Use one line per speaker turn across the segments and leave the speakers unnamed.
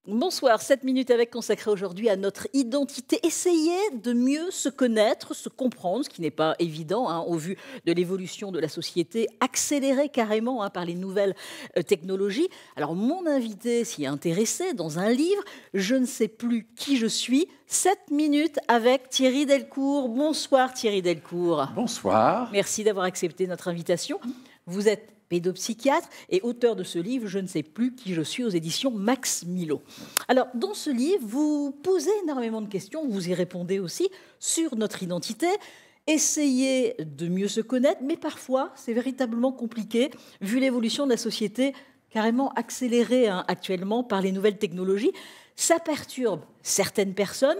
Bonsoir, 7 minutes avec consacrées aujourd'hui à notre identité. Essayer de mieux se connaître, se comprendre, ce qui n'est pas évident au vu de l'évolution de la société, accélérée carrément par les nouvelles technologies. Alors mon invité s'y est intéressé dans un livre, Je ne sais plus qui je suis, 7 minutes avec Thierry Delcourt. Bonsoir Thierry Delcourt.
Bonsoir.
Merci d'avoir accepté notre invitation. Vous êtes pédopsychiatre et auteur de ce livre, Je ne sais plus qui je suis, aux éditions Max Milo. Alors, dans ce livre, vous posez énormément de questions, vous y répondez aussi, sur notre identité. Essayez de mieux se connaître, mais parfois, c'est véritablement compliqué, vu l'évolution de la société carrément accélérée actuellement par les nouvelles technologies. Ça perturbe certaines personnes.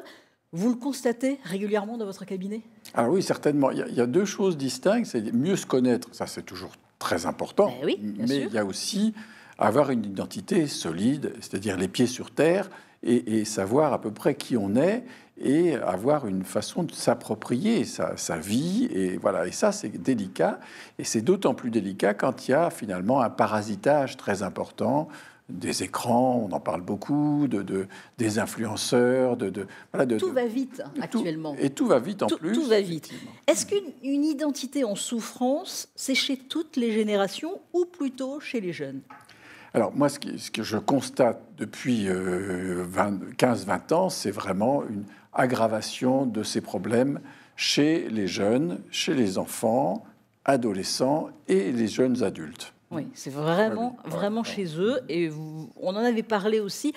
Vous le constatez régulièrement dans votre cabinet ?
Alors oui, certainement. Il y a deux choses distinctes. C'est mieux se connaître, ça c'est toujours très important.
Oui, bien
mais
sûr.
il y a aussi avoir une identité solide, c'est-à-dire les pieds sur terre, et savoir à peu près qui on est, et avoir une façon de s'approprier sa vie. Et voilà. Et ça, c'est délicat. Et c'est d'autant plus délicat quand il y a finalement un parasitage très important des écrans, on en parle beaucoup, des influenceurs,
tout va vite actuellement.
Et tout va vite en plus.
Tout va vite. Est-ce qu'une identité en souffrance, c'est chez toutes les générations ou plutôt chez les jeunes ?
Alors moi, ce que je constate depuis 15-20 ans, c'est vraiment une aggravation de ces problèmes chez les jeunes, chez les enfants, adolescents et les jeunes adultes.
Oui, c'est vraiment chez eux. Et on en avait parlé aussi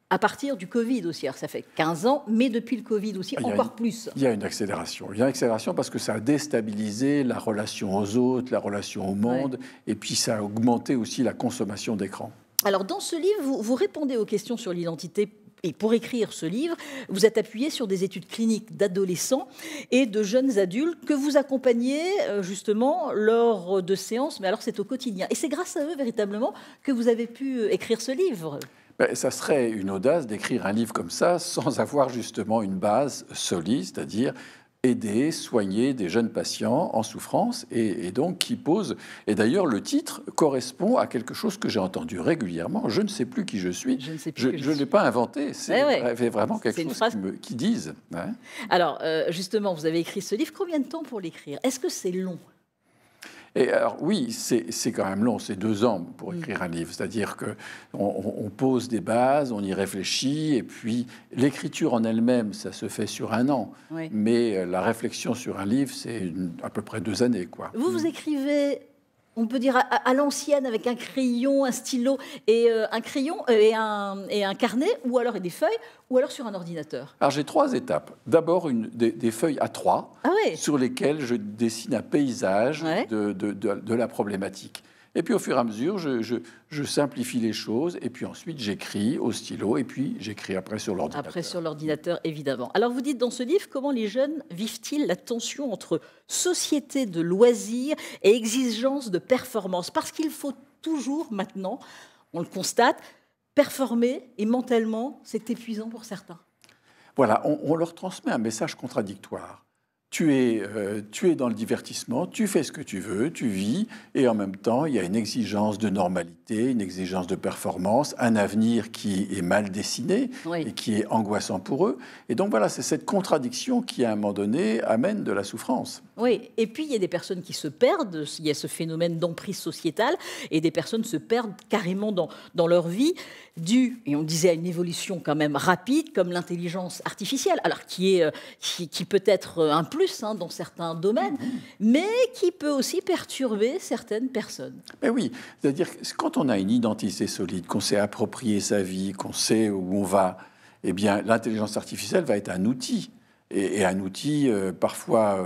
à partir du Covid aussi. Alors, ça fait 15 ans, mais depuis le Covid aussi, encore plus.
Il y a une accélération. Il y a une accélération parce que ça a déstabilisé la relation aux autres, la relation au monde, et puis ça a augmenté aussi la consommation d'écran.
Alors, dans ce livre, vous répondez aux questions sur l'identité. Et pour écrire ce livre, vous êtes appuyé sur des études cliniques d'adolescents et de jeunes adultes que vous accompagnez justement lors de séances, mais alors c'est au quotidien. Et c'est grâce à eux véritablement que vous avez pu écrire ce livre.
Ça serait une audace d'écrire un livre comme ça sans avoir justement une base solide, c'est-à-dire aider, soigner des jeunes patients en souffrance et donc qui posent... Et d'ailleurs, le titre correspond à quelque chose que j'ai entendu régulièrement. Je ne sais plus qui je suis. Je ne l'ai pas inventé. C'est vraiment quelque chose qui disent. Hein.
Alors, justement, vous avez écrit ce livre. Combien de temps pour l'écrire ? Est-ce que c'est long ?
Et alors oui, c'est quand même long, c'est 2 ans pour écrire un livre. C'est-à-dire qu'on pose des bases, on y réfléchit, et puis l'écriture en elle-même, ça se fait sur 1 an. Oui. Mais la réflexion sur un livre, c'est à peu près 2 années, quoi.
Vous écrivez, on peut dire à l'ancienne, avec un crayon, un stylo et un crayon et un carnet, ou alors des feuilles, ou alors sur un ordinateur.
Alors j'ai 3 étapes. D'abord des feuilles A3 sur lesquelles je dessine un paysage de la problématique. Et puis au fur et à mesure, je simplifie les choses, et puis ensuite j'écris au stylo, et puis j'écris après sur l'ordinateur.
Après sur l'ordinateur, évidemment. Alors vous dites dans ce livre, comment les jeunes vivent-ils la tension entre société de loisirs et exigence de performance ? Parce qu'il faut toujours maintenant, on le constate, performer, et mentalement, c'est épuisant pour certains.
Voilà, on leur transmet un message contradictoire. Tu es dans le divertissement, tu fais ce que tu veux, tu vis, et en même temps, il y a une exigence de normalité, une exigence de performance, un avenir qui est mal dessiné et qui est angoissant pour eux. Et donc voilà, c'est cette contradiction qui, à un moment donné, amène de la souffrance.
Oui, et puis il y a des personnes qui se perdent, il y a ce phénomène d'emprise sociétale, et des personnes se perdent carrément dans leur vie, dû, et on disait, à une évolution quand même rapide, comme l'intelligence artificielle, alors qui peut être un plus dans certains domaines, mais qui peut aussi perturber certaines personnes.
Mais oui, c'est-à-dire que quand on a une identité solide, qu'on sait approprier sa vie, qu'on sait où on va, eh bien l'intelligence artificielle va être un outil. Et un outil parfois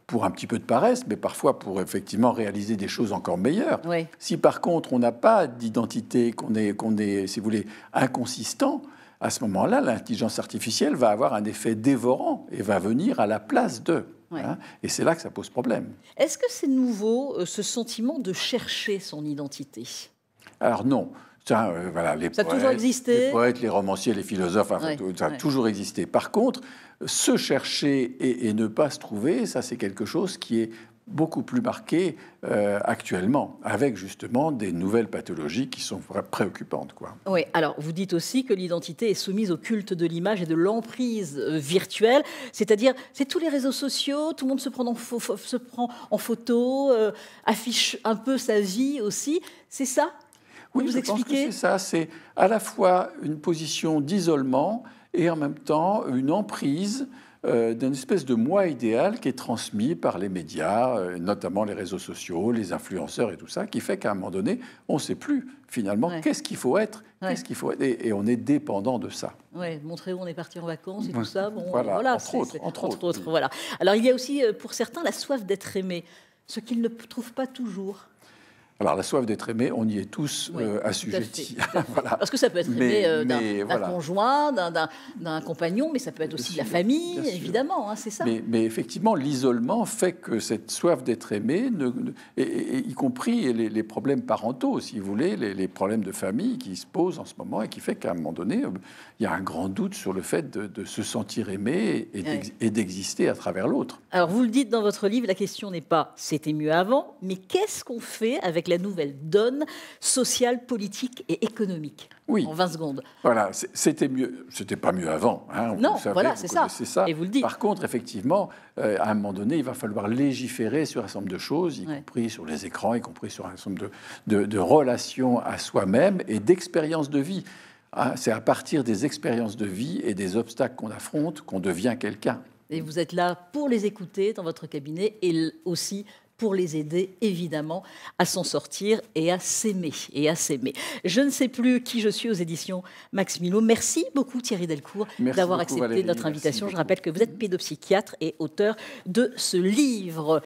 pour un petit peu de paresse, mais parfois pour effectivement réaliser des choses encore meilleures. Oui. Si par contre on n'a pas d'identité, qu'on est, si vous voulez, inconsistant, à ce moment-là, l'intelligence artificielle va avoir un effet dévorant et va venir à la place d'eux. Ouais. Et c'est là que ça pose problème.
Est-ce que c'est nouveau, ce sentiment de chercher son identité ?
Alors non. Ça, voilà,
ça a toujours existé.
Les poètes, les romanciers, les philosophes, ça a toujours existé. Par contre, se chercher et ne pas se trouver, ça c'est quelque chose qui est beaucoup plus marquée actuellement, avec justement des nouvelles pathologies qui sont préoccupantes, quoi.
Oui, alors vous dites aussi que l'identité est soumise au culte de l'image et de l'emprise virtuelle, c'est-à-dire c'est tous les réseaux sociaux, tout le monde se prend en photo, affiche un peu sa vie aussi, c'est ça?
Oui, je pense que c'est ça, c'est à la fois une position d'isolement et en même temps une emprise d'une espèce de moi idéal qui est transmis par les médias, notamment les réseaux sociaux, les influenceurs et tout ça, qui fait qu'à un moment donné, on ne sait plus finalement qu'est-ce qu'il faut être, qu'est-ce qu'il faut être, et on est dépendant de ça.
Oui, montrer où on est parti en vacances et tout ça. Bon,
voilà, entre autres.
Voilà. Alors il y a aussi pour certains la soif d'être aimé, ce qu'ils ne trouvent pas toujours.
Alors, la soif d'être aimé, on y est tous assujettis.
Voilà. Parce que ça peut être aimé d'un conjoint, d'un compagnon, mais ça peut être aussi de la famille, évidemment, hein, c'est ça.
Mais effectivement, l'isolement fait que cette soif d'être aimé, y compris les problèmes parentaux, si vous voulez, les problèmes de famille qui se posent en ce moment, et qui fait qu'à un moment donné, il y a un grand doute sur le fait de se sentir aimé et d'exister à travers l'autre.
Alors, vous le dites dans votre livre, la question n'est pas « c'était mieux avant », mais qu'est-ce qu'on fait avec la nouvelle donne sociale, politique et économique?
Oui.
En 20 secondes.
Voilà, c'était mieux. C'était pas mieux avant. Hein,
non, voilà, c'est ça.
Et vous le dites. Par contre, effectivement, à un moment donné, il va falloir légiférer sur un certain nombre de choses, y compris sur les écrans, y compris sur un certain nombre de relations à soi-même et d'expériences de vie. C'est à partir des expériences de vie et des obstacles qu'on affronte qu'on devient quelqu'un.
Et vous êtes là pour les écouter dans votre cabinet et aussi pour les aider, évidemment, à s'en sortir et à s'aimer. Je ne sais plus qui je suis aux éditions Max Milo. Merci beaucoup Thierry Delcourt d'avoir accepté notre invitation. Je rappelle que vous êtes pédopsychiatre et auteur de ce livre.